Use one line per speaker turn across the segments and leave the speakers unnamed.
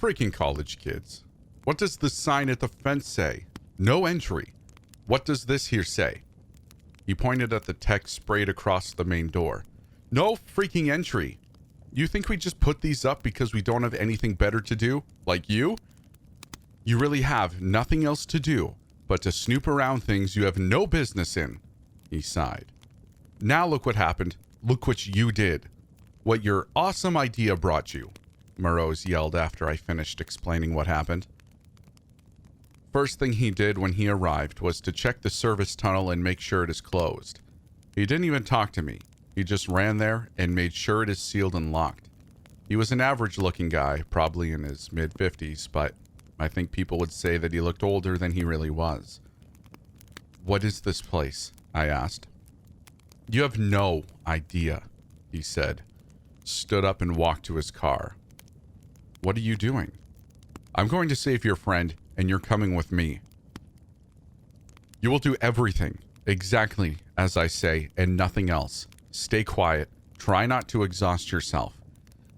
Freaking college kids. What does the sign at the fence say? No entry. What does this here say? He pointed at the text sprayed across the main door. No freaking entry. You think we just put these up because we don't have anything better to do? Like you? You really have nothing else to do but to snoop around things you have no business in. He sighed. Now look what happened. Look what you did. What your awesome idea brought you. Morose yelled after I finished explaining what happened. First thing he did when he arrived was to check the service tunnel and make sure it is closed. He didn't even talk to me. He just ran there and made sure it is sealed and locked. He was an average-looking guy, probably in his mid-50s, but I think people would say that he looked older than he really was. What is this place? I asked. You have no idea, he said, stood up and walked to his car. What are you doing? I'm going to save your friend, and you're coming with me. You will do everything, exactly as I say, and nothing else. Stay quiet. Try not to exhaust yourself.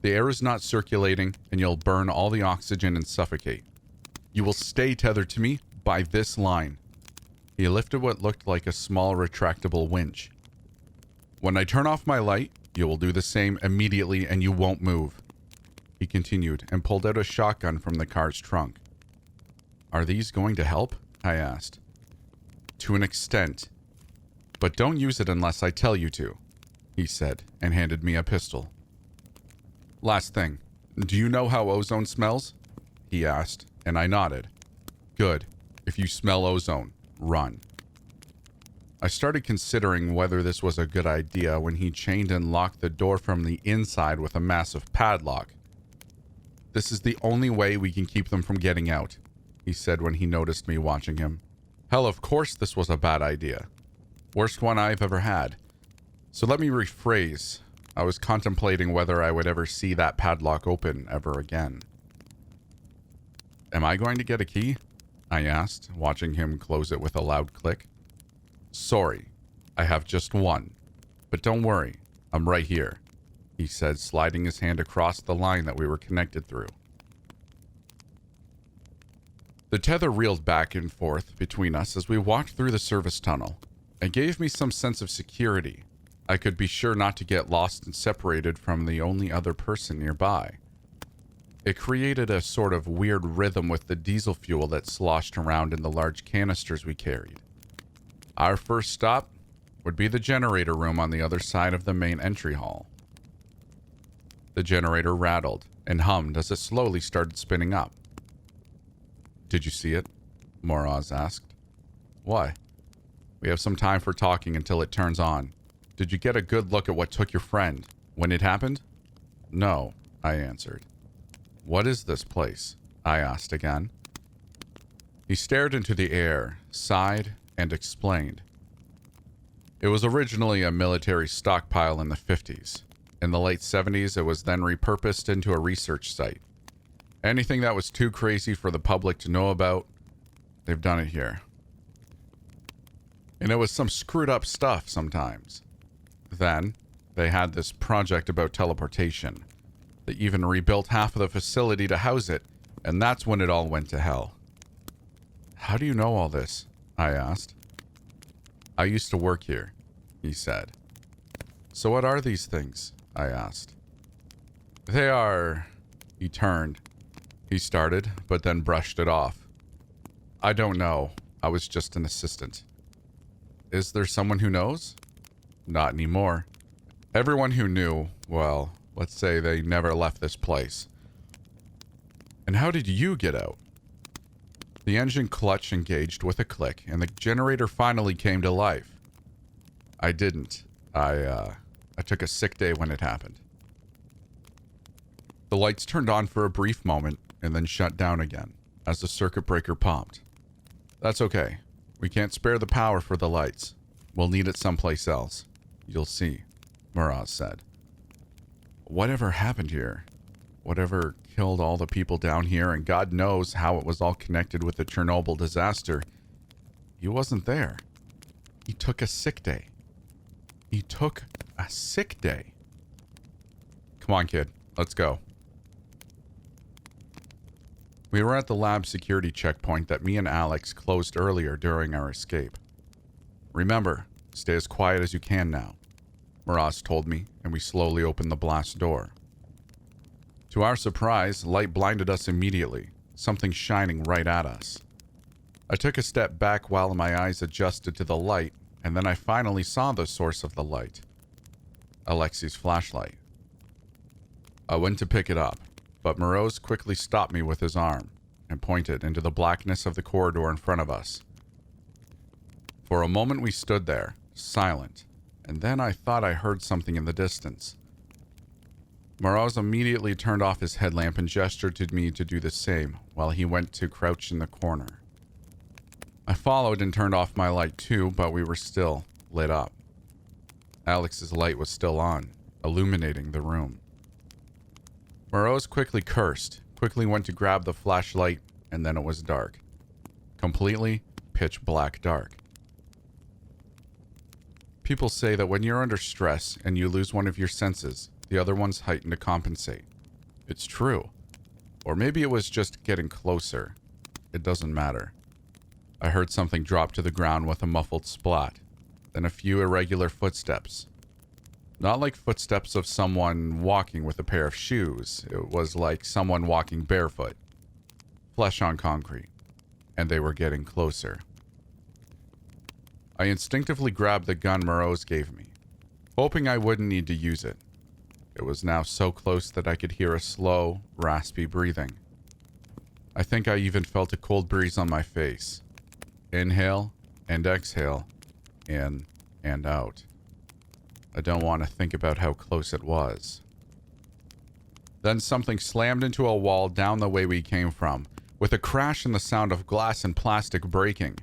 The air is not circulating, and you'll burn all the oxygen and suffocate. You will stay tethered to me by this line. He lifted what looked like a small retractable winch. When I turn off my light, you will do the same immediately and you won't move. He continued and pulled out a shotgun from the car's trunk. Are these going to help? I asked. To an extent. But don't use it unless I tell you to, he said and handed me a pistol. Last thing, do you know how ozone smells? He asked, and I nodded. Good. If you smell ozone, run. I started considering whether this was a good idea when he chained and locked the door from the inside with a massive padlock. This is the only way we can keep them from getting out, he said when he noticed me watching him. Hell, of course this was a bad idea. Worst one I've ever had. So let me rephrase. I was contemplating whether I would ever see that padlock open ever again. Am I going to get a key? I asked, watching him close it with a loud click. Sorry, I have just one. But don't worry, I'm right here, he said, sliding his hand across the line that we were connected through. The tether reeled back and forth between us as we walked through the service tunnel. It gave me some sense of security. I could be sure not to get lost and separated from the only other person nearby. It created a sort of weird rhythm with the diesel fuel that sloshed around in the large canisters we carried. Our first stop would be the generator room on the other side of the main entry hall. The generator rattled and hummed as it slowly started spinning up. Did you see it? Morose asked. Why? We have some time for talking until it turns on. Did you get a good look at what took your friend when it happened? No, I answered. What is this place? I asked again. He stared into the air, sighed, and explained. It was originally a military stockpile in the 50s. In the late 70s, it was then repurposed into a research site. Anything that was too crazy for the public to know about, they've done it here. And it was some screwed up stuff sometimes. Then, they had this project about teleportation. They even rebuilt half of the facility to house it, and that's when it all went to hell. How do you know all this? I asked. I used to work here, he said. So what are these things? I asked. They are... He turned. He started, but then brushed it off. I don't know. I was just an assistant. Is there someone who knows? Not anymore. Everyone who knew, well, let's say they never left this place. And how did you get out? The engine clutch engaged with a click, and the generator finally came to life. I didn't. I took a sick day when it happened. The lights turned on for a brief moment, and then shut down again, as the circuit breaker popped. That's okay. We can't spare the power for the lights. We'll need it someplace else. You'll see, Morose said. Whatever happened here? Whatever killed all the people down here, and God knows how it was all connected with the Chernobyl disaster. He wasn't there. He took a sick day. He took a sick day. Come on, kid. Let's go. We were at the lab security checkpoint that me and Alex closed earlier during our escape. Remember, stay as quiet as you can now, Miraz told me, and we slowly opened the blast door. To our surprise, light blinded us immediately, something shining right at us. I took a step back while my eyes adjusted to the light, and then I finally saw the source of the light. Alexi's flashlight. I went to pick it up, but Miraz quickly stopped me with his arm and pointed into the blackness of the corridor in front of us. For a moment we stood there, silent, and then I thought I heard something in the distance. Miraz immediately turned off his headlamp and gestured to me to do the same while he went to crouch in the corner. I followed and turned off my light too, but we were still lit up. Alex's light was still on, illuminating the room. Miraz quickly cursed, quickly went to grab the flashlight, and then it was dark. Completely pitch black dark. People say that when you're under stress and you lose one of your senses, the other one's heightened to compensate. It's true. Or maybe it was just getting closer. It doesn't matter. I heard something drop to the ground with a muffled splat, then a few irregular footsteps. Not like footsteps of someone walking with a pair of shoes. It was like someone walking barefoot. Flesh on concrete. And they were getting closer. I instinctively grabbed the gun Miraz gave me, hoping I wouldn't need to use it. It was now so close that I could hear a slow, raspy breathing. I think I even felt a cold breeze on my face. Inhale and exhale, in and out. I don't want to think about how close it was. Then something slammed into a wall down the way we came from, with a crash and the sound of glass and plastic breaking.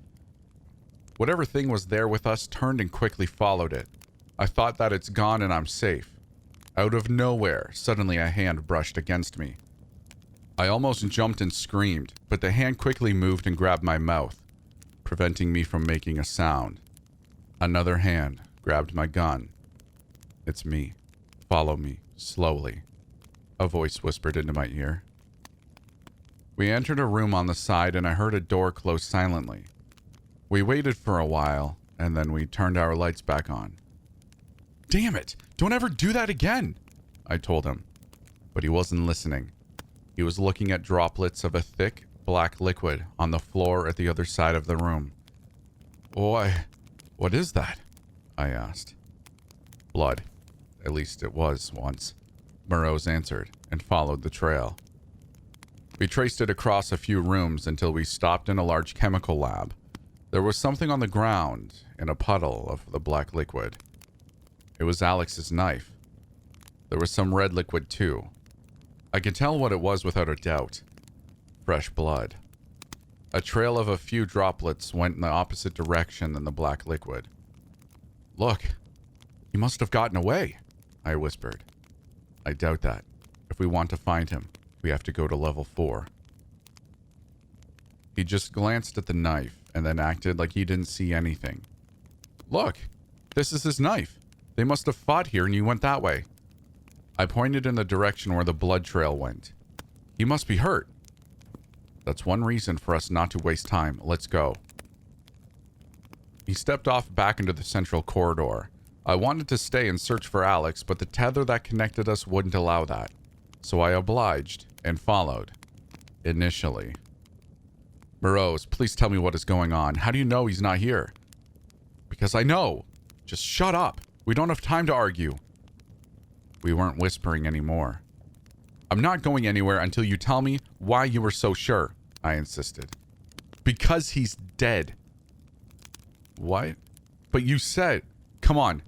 Whatever thing was there with us turned and quickly followed it. I thought that it's gone and I'm safe. Out of nowhere, suddenly a hand brushed against me. I almost jumped and screamed, but the hand quickly moved and grabbed my mouth, preventing me from making a sound. Another hand grabbed my gun. It's me. Follow me, slowly. A voice whispered into my ear. We entered a room on the side and I heard a door close silently. We waited for a while, and then we turned our lights back on. Damn it! Don't ever do that again! I told him. But he wasn't listening. He was looking at droplets of a thick, black liquid on the floor at the other side of the room. Why, what is that? I asked. Blood. At least it was once. Miraz answered, and followed the trail. We traced it across a few rooms until we stopped in a large chemical lab. There was something on the ground in a puddle of the black liquid. It was Alex's knife. There was some red liquid too. I could tell what it was without a doubt. Fresh blood. A trail of a few droplets went in the opposite direction than the black liquid. Look, he must have gotten away, I whispered. I doubt that. If we want to find him, we have to go to level 4. He just glanced at the knife and then acted like he didn't see anything. Look, this is his knife. They must have fought here and you went that way. I pointed in the direction where the blood trail went. He must be hurt. That's one reason for us not to waste time. Let's go. He stepped off back into the central corridor. I wanted to stay and search for Alex, but the tether that connected us wouldn't allow that. So I obliged and followed. Initially. Miraz, please tell me what is going on. How do you know he's not here? Because I know. Just shut up. We don't have time to argue. We weren't whispering anymore. I'm not going anywhere until you tell me why you were so sure, I insisted. Because he's dead. What? But you said... Come on.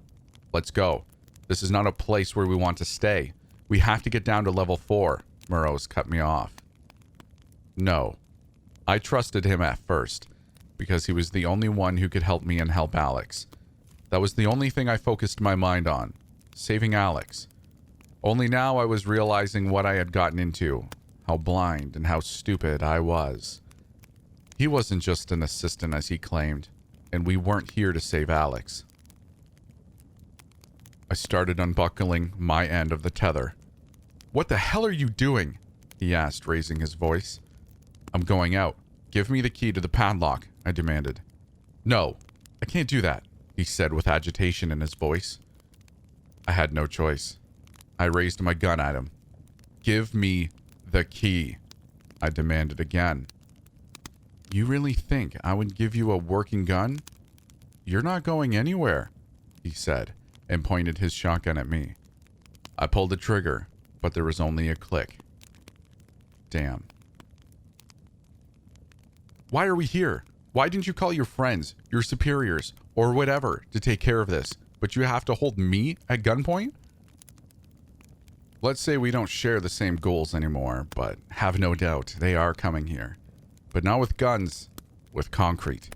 Let's go. This is not a place where we want to stay. We have to get down to level 4. Miraz cut me off. No. I trusted him at first, because he was the only one who could help me and help Alex. That was the only thing I focused my mind on. Saving Alex. Only now I was realizing what I had gotten into. How blind and how stupid I was. He wasn't just an assistant as he claimed, and we weren't here to save Alex. I started unbuckling my end of the tether. What the hell are you doing? He asked, raising his voice. I'm going out. Give me the key to the padlock, I demanded. No, I can't do that, he said with agitation in his voice. I had no choice. I raised my gun at him. Give me the key, I demanded again. You really think I would give you a working gun? You're not going anywhere, he said, and pointed his shotgun at me. I pulled the trigger, but there was only a click. Damn. Why are we here? Why didn't you call your friends, your superiors, or whatever to take care of this? But you have to hold me at gunpoint? Let's say we don't share the same goals anymore, but have no doubt they are coming here. But not with guns, with concrete.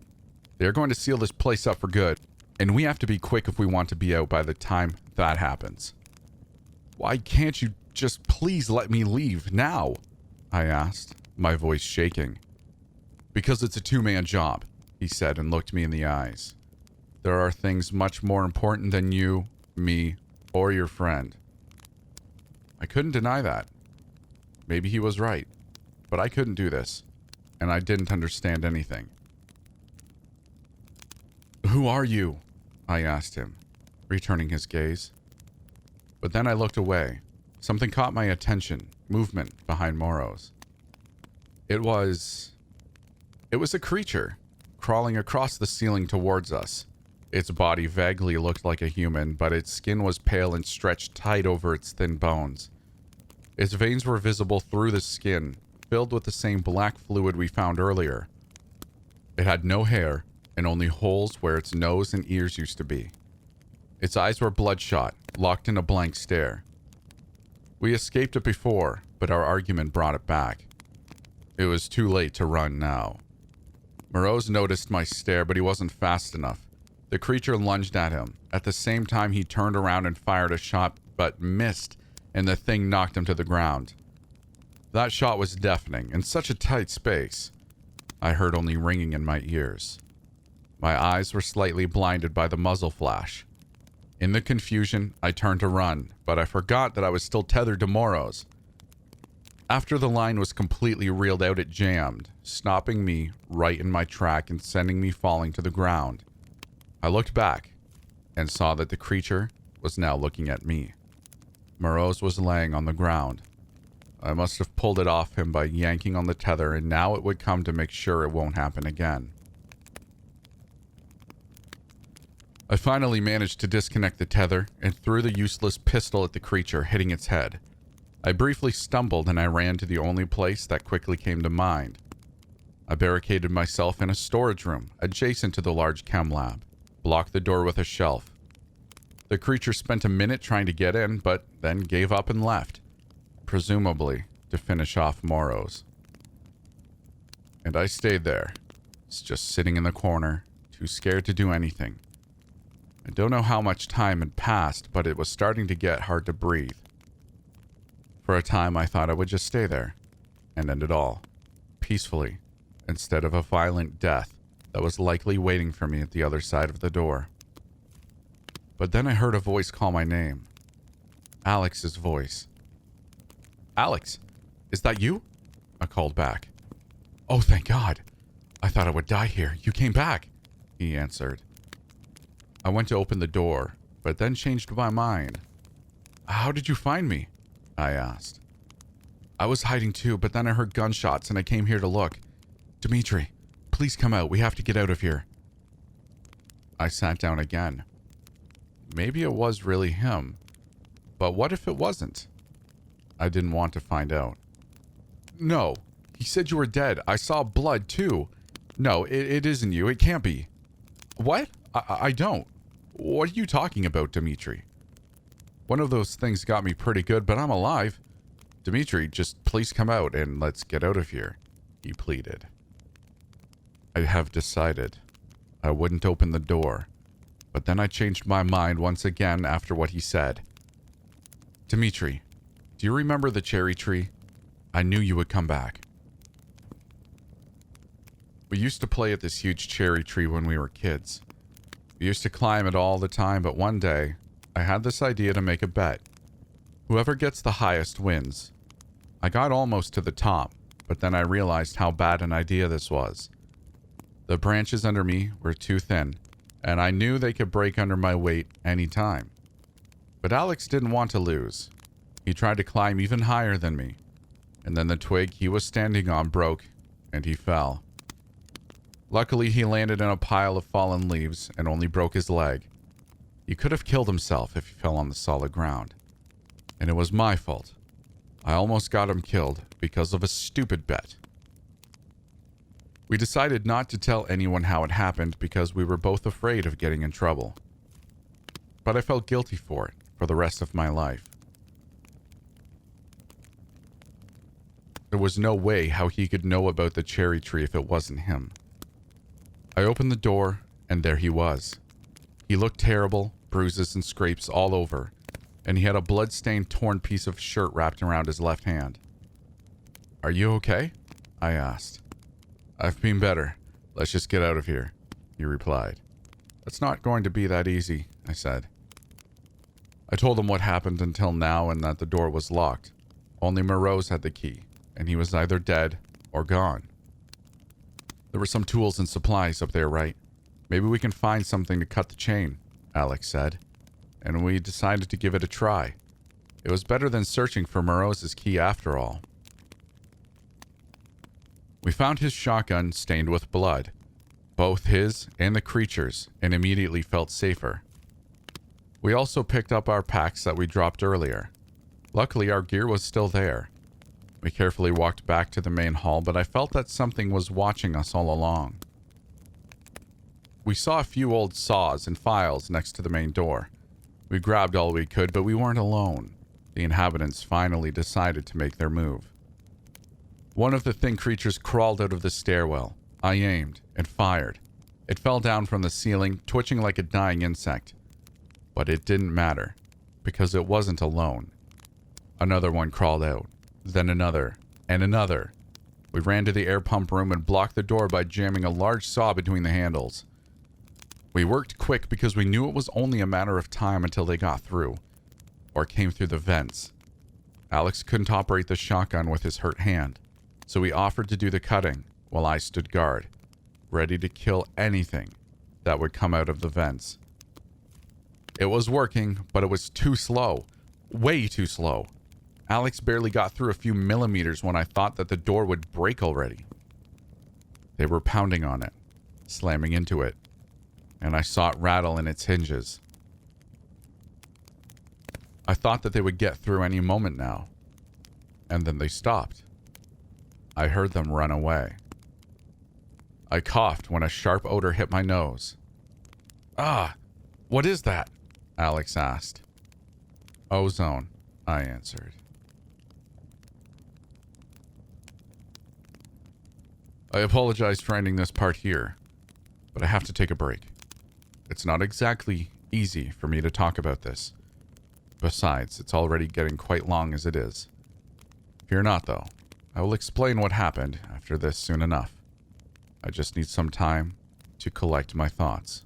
They're going to seal this place up for good, and we have to be quick if we want to be out by the time that happens. Why can't you just please let me leave now? I asked, my voice shaking. Because it's a two-man job, he said and looked me in the eyes. There are things much more important than you, me, or your friend. I couldn't deny that. Maybe he was right, but I couldn't do this, and I didn't understand anything. Who are you? I asked him, returning his gaze. But then I looked away. Something caught my attention, movement behind Morrow's. It was a creature, crawling across the ceiling towards us. Its body vaguely looked like a human, but its skin was pale and stretched tight over its thin bones. Its veins were visible through the skin, filled with the same black fluid we found earlier. It had no hair, and only holes where its nose and ears used to be. Its eyes were bloodshot, locked in a blank stare. We escaped it before, but our argument brought it back. It was too late to run now. Morose noticed my stare, but he wasn't fast enough. The creature lunged at him. At the same time, he turned around and fired a shot, but missed, and the thing knocked him to the ground. That shot was deafening, in such a tight space. I heard only ringing in my ears. My eyes were slightly blinded by the muzzle flash. In the confusion, I turned to run, but I forgot that I was still tethered to Morrow's. After the line was completely reeled out, it jammed, stopping me right in my track and sending me falling to the ground. I looked back and saw that the creature was now looking at me. Morrow's was laying on the ground. I must have pulled it off him by yanking on the tether, and now it would come to make sure it won't happen again. I finally managed to disconnect the tether and threw the useless pistol at the creature, hitting its head. I briefly stumbled and I ran to the only place that quickly came to mind. I barricaded myself in a storage room adjacent to the large chem lab, blocked the door with a shelf. The creature spent a minute trying to get in, but then gave up and left, presumably to finish off Morrow's. And I stayed there, just sitting in the corner, too scared to do anything. I don't know how much time had passed, but it was starting to get hard to breathe. For a time, I thought I would just stay there and end it all, peacefully, instead of a violent death that was likely waiting for me at the other side of the door. But then I heard a voice call my name. Alex's voice. Alex, is that you? I called back. Oh, thank God. I thought I would die here. You came back, he answered. I went to open the door, but then changed my mind. How did you find me? I asked. I was hiding too, but then I heard gunshots and I came here to look. Dimitri, please come out. We have to get out of here. I sat down again. Maybe it was really him. But what if it wasn't? I didn't want to find out. No, he said you were dead. I saw blood too. No, it isn't you. It can't be. What? I don't. What are you talking about, Dimitri? One of those things got me pretty good, but I'm alive. Dimitri, just please come out and let's get out of here, he pleaded. I have decided I wouldn't open the door, but then I changed my mind once again after what he said. Dimitri, do you remember the cherry tree? I knew you would come back. We used to play at this huge cherry tree when we were kids. We used to climb it all the time, but one day, I had this idea to make a bet. Whoever gets the highest wins. I got almost to the top, but then I realized how bad an idea this was. The branches under me were too thin, and I knew they could break under my weight any time. But Alex didn't want to lose. He tried to climb even higher than me, and then the twig he was standing on broke, and he fell. Luckily, he landed in a pile of fallen leaves and only broke his leg. He could have killed himself if he fell on the solid ground. And it was my fault. I almost got him killed because of a stupid bet. We decided not to tell anyone how it happened because we were both afraid of getting in trouble. But I felt guilty for it for the rest of my life. There was no way how he could know about the cherry tree if it wasn't him. I opened the door, and there he was. He looked terrible, bruises and scrapes all over, and he had a blood-stained torn piece of shirt wrapped around his left hand. "Are you okay?" I asked. "I've been better. Let's just get out of here," he replied. "It's not going to be that easy," I said. I told him what happened until now and that the door was locked. Only Moreau's had the key, and he was either dead or gone. "There were some tools and supplies up there, right? Maybe we can find something to cut the chain," Alex said, and we decided to give it a try. It was better than searching for Moreau's key after all. We found his shotgun stained with blood, both his and the creature's, and immediately felt safer. We also picked up our packs that we dropped earlier. Luckily, our gear was still there. We carefully walked back to the main hall, but I felt that something was watching us all along. We saw a few old saws and files next to the main door. We grabbed all we could, but we weren't alone. The inhabitants finally decided to make their move. One of the thing creatures crawled out of the stairwell. I aimed and fired. It fell down from the ceiling, twitching like a dying insect. But it didn't matter, because it wasn't alone. Another one crawled out. Then another, and another. We ran to the air pump room and blocked the door by jamming a large saw between the handles. We worked quick because we knew it was only a matter of time until they got through, or came through the vents. Alex couldn't operate the shotgun with his hurt hand, so he offered to do the cutting while I stood guard, ready to kill anything that would come out of the vents. It was working, but it was too slow. Way too slow. Alex barely got through a few millimeters when I thought that the door would break already. They were pounding on it, slamming into it, and I saw it rattle in its hinges. I thought that they would get through any moment now, and then they stopped. I heard them run away. I coughed when a sharp odor hit my nose. "Ah, what is that?" Alex asked. "Ozone," I answered. I apologize for ending this part here, but I have to take a break. It's not exactly easy for me to talk about this. Besides, it's already getting quite long as it is. Fear not, though. I will explain what happened after this soon enough. I just need some time to collect my thoughts.